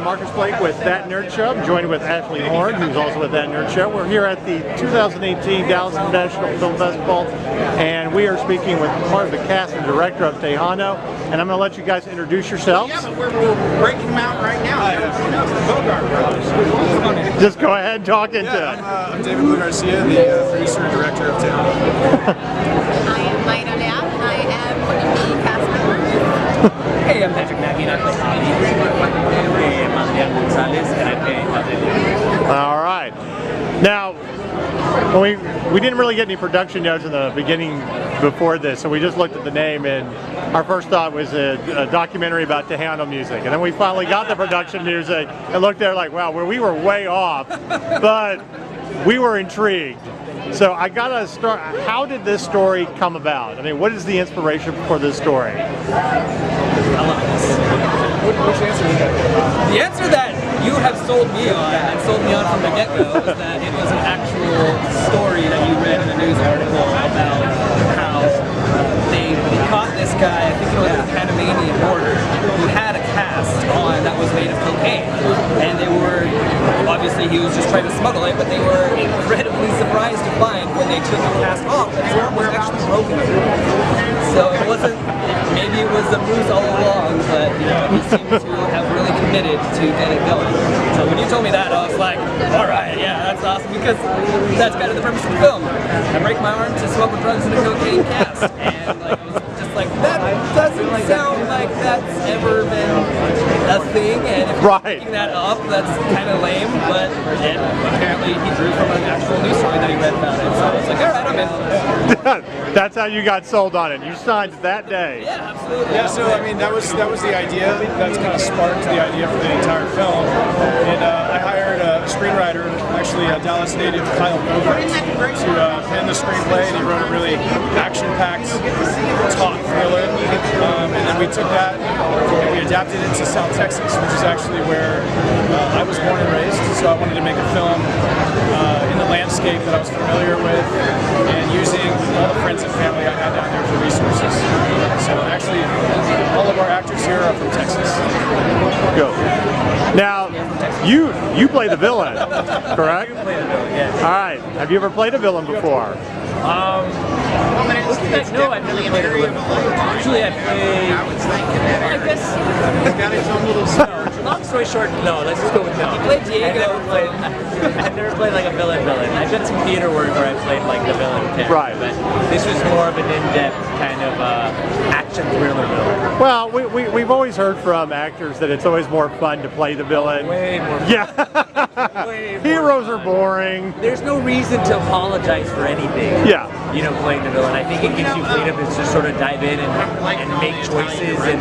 Marcus Blake with That Nerd Show. I'm joined with Ashley Horn, who's also with That Nerd Show. We're here at the 2018 Dallas International Film Festival, and we are speaking with part of the cast and director of Tejano. And I'm going to let you guys introduce yourselves. Yeah, but we're breaking them out right now. Just go ahead and talk into it. I'm David Garcia, the producer and director of Tejano. I am Mayra, Leal, and I am one of the cast members. Hey, I'm Mackie, and I play Adrian. I'm Gonzalez, and I play Adrian. All right. Now, we didn't really get any production notes in the beginning before this, so we just looked at the name, and our first thought was a documentary about Tejano music. And then we finally got the production music and looked there like, wow, we were way off, but we were intrigued. So I gotta start, how did this story come about? I mean, what is the inspiration for this story? I love this. Which answer is that? The answer that you have sold me on, and sold me on from the get-go, is that it was an actual story that you read in a news article about how they caught this guy, I think it was at the Panamanian border, who had a cast on that was made of cocaine. And they were, obviously he was just trying to smuggle it, but they were incredibly surprised to find when they took the cast off that his arm was actually broken. So it wasn't, maybe it was a ruse all along, but you know, he seemed to have really committed to get it going. So when you told me that, I was like, alright, yeah, that's awesome, because that's kind of the purpose of the film. I break my arm to smuggle drugs in a cocaine cast, and like, I was just like, that doesn't sound like that's ever been a thing, and if you're picking that up, that's kind of lame, but apparently he drew from an actual news story that he read about it, so I was like, alright, I'm in. That's how you got sold on it. You signed that day. Yeah, absolutely. Yeah, so I mean, that was the idea. That's kind of sparked the idea for the entire film. And I hired a screenwriter, actually a Dallas native, Kyle Bogart, to pen the screenplay, and he wrote a really action-packed, taut thriller. And then we took that and we adapted it to South Texas, which is actually where I was born and raised. So I wanted to make a film in the landscape that I was familiar with, and using all the friends and family I had down there for resources. So actually, all of our actors here are from Texas. Go. Now, you play the villain, correct? You play the villain, yes. All right. Have you ever played a villain before? Looking back, no, I've never played a villain before. Usually I play, I guess, long story short, no, let's just go with no. You played Diego. I've never played like a villain. I've done some theater work where I played like the villain character, right. But this was more of an in-depth kind of action thriller villain. Well, we've always heard from actors that it's always more fun to play the villain. Way more fun. Yeah. Way more Heroes fun. are boring. There's no reason to apologize for anything. Yeah. You know, playing the villain. I think it gives you freedom to just sort of dive in and make choices and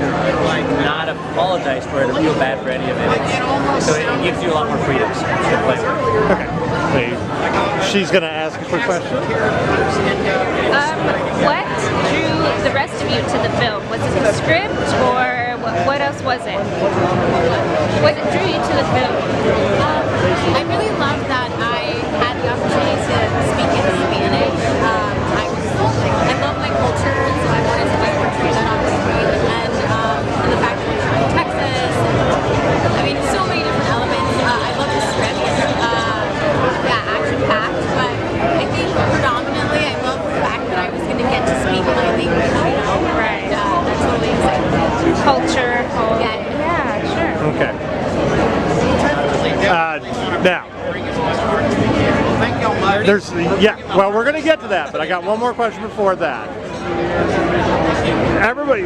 not apologize for it or feel bad for any of it. So it gives you a lot more freedom to play with. Okay. Wait. She's going to ask a quick question. What drew the rest of you to the film? Was it the script, or what else was it? What drew you to the film? I really love that I had the opportunity to speak in Spanish. I love my culture, so I wanted to portray that on screen. And the fact that it's from Texas, I mean, so many different elements. I love the script. Yeah, action-packed, but I think predominantly I love the fact that I was going to get to speak my language, you know? Right. That's totally exciting. Culture. Yeah, sure. Okay. Now, well, we're going to get to that, but I got one more question before that. Everybody,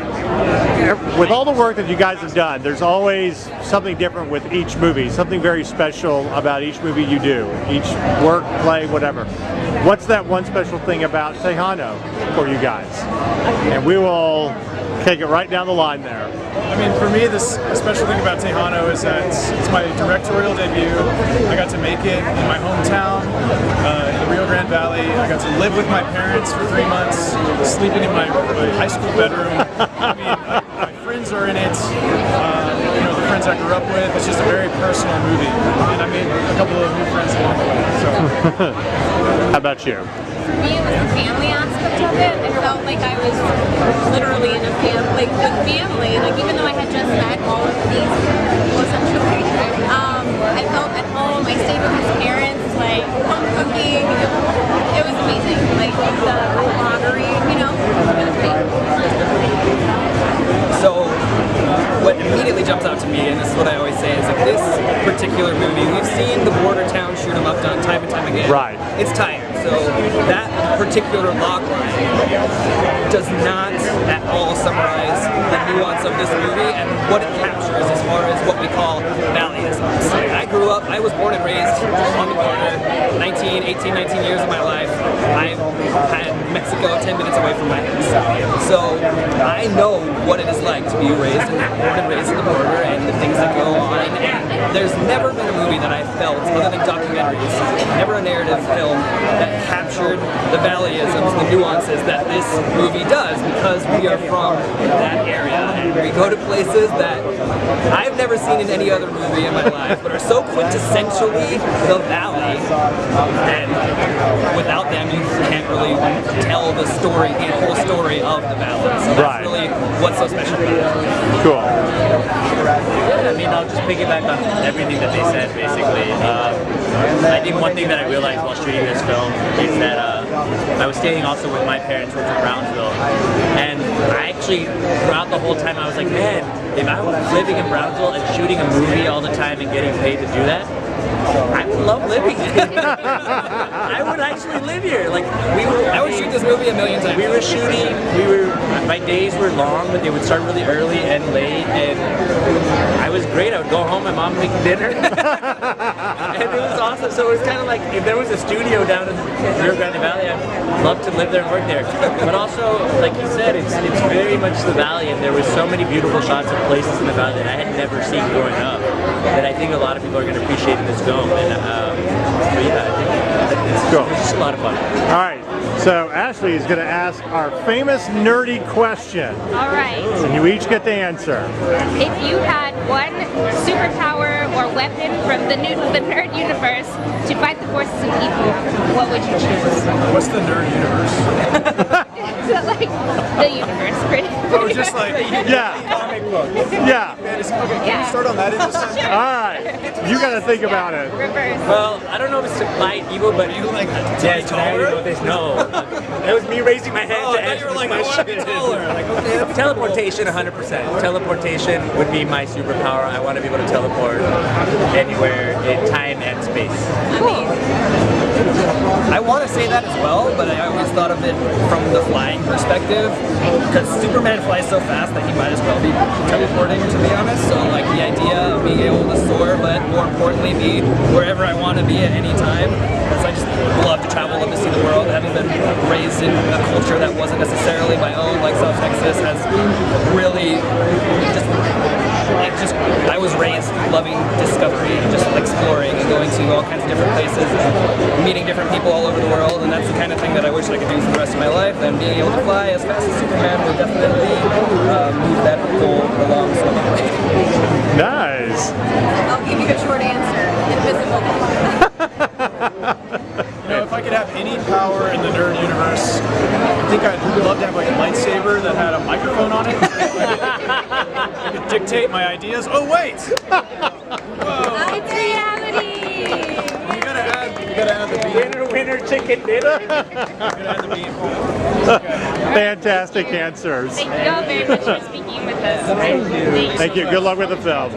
with all the work that you guys have done, there's always something different with each movie, something very special about each movie you do, each work, play, whatever. What's that one special thing about Tejano for you guys? And we will take it right down the line there. I mean, for me, the special thing about Tejano is that it's my directorial debut. I got to make it in my hometown, in the Rio Grande Valley. I got to live with my parents for 3 months, sleeping in my high school bedroom. I mean, my friends are in it. You know, the friends I grew up with. It's just a very personal movie, and I made a couple of new friends along the way. So. How about you? For me, it was the family aspect of it. I felt like I was literally in a family, like with family. Like even though I had just met all of these people essentially, school. My stayed with his parents, like home cooking. It was amazing. Like the camaraderie, you know. It was great. So, what immediately jumps out to me, and this is what I always say, is like this particular movie, we've seen the border town shoot 'em up done time and time again. Right. It's tired. So that particular log line does not at all summarize the nuance of this movie and what it captures as far as what we call valleyisms. I grew up, I was born and raised on the border, 18, 19 years of my life. I've had Mexico 10 minutes away from my house. So I know what it is like to be born and raised in the border and the things that go on. And there's never been a movie that I felt, other than documentaries, never a narrative film that captured the valleyisms, the nuances that this movie does, because we are from that area and we go to places that I've never seen in any other movie in my life, but are so quintessentially the valley, and without them you can't really tell the story, the whole story of the valley. So that's really what's so special about it. Cool. I mean, I'll just piggyback on everything that they said, basically. I think one thing that I realized while shooting this film is that I was staying also with my parents who were from Brownsville, and I actually, throughout the whole time, I was like, man, if I was living in Brownsville and shooting a movie all the time and getting paid to do that, I would love living here. I would actually live here. Like I would shoot this movie a million times. We were shooting. My days were long, but they would start really early and late, and I was great. I would go home, my mom would make dinner, and it was awesome. So it was kind of like if there was a studio down in the Rio Grande Valley, I'd love to live there and work there. But also, like you said, it's very much the valley, and there was so many beautiful shots of places in the valley that I had never seen growing up that I think a lot of people are going to appreciate in this film. And but yeah, I think it's cool. It's just a lot of fun. All right. So Ashley is going to ask our famous nerdy question. All right. And you each get the answer. If you had one superpower or weapon from the nerd universe to fight the forces of evil, what would you choose? What's the nerd universe? So like the universe, pretty. Oh, just like Yeah. comic book. Yeah. Okay, can we start on that end? All right. You got to think about it. Reverse. Well, I don't know if it's to fight evil, but You like yeah, taller? No, that was me raising my hand to answer my question. Like, okay, that's Teleportation, 100%. Teleportation would be my superpower. I want to be able to teleport anywhere in time and space. I want to say that as well, but I always thought of it from the flying perspective, because Superman flies so fast that he might as well be teleporting, to be honest. So like the idea of being able to soar, but more importantly be wherever I want to be at any time, because I just love to travel, love to see the world. Having been raised in a culture that wasn't necessarily my own, like South Texas, has really just I was raised loving discovery, just exploring and going to all kinds of different places and meeting different people all over the world, and that's the kind of thing that I wish I could do for the rest of my life, and being able to fly as fast as Superman would definitely move that goal along swimmingly. Nice. I'll give you a short answer. Invisible. You know, if I could have any power in the nerd universe, I think I'd love to have like a lightsaber that had a microphone on it. I could dictate my ideas. Oh wait! Whoa! It's reality. You gotta add the beam. Winner, chicken dinner. You gotta add the beam. Fantastic answers. Thank you all very much for speaking with us. Thank you. Good luck with the film.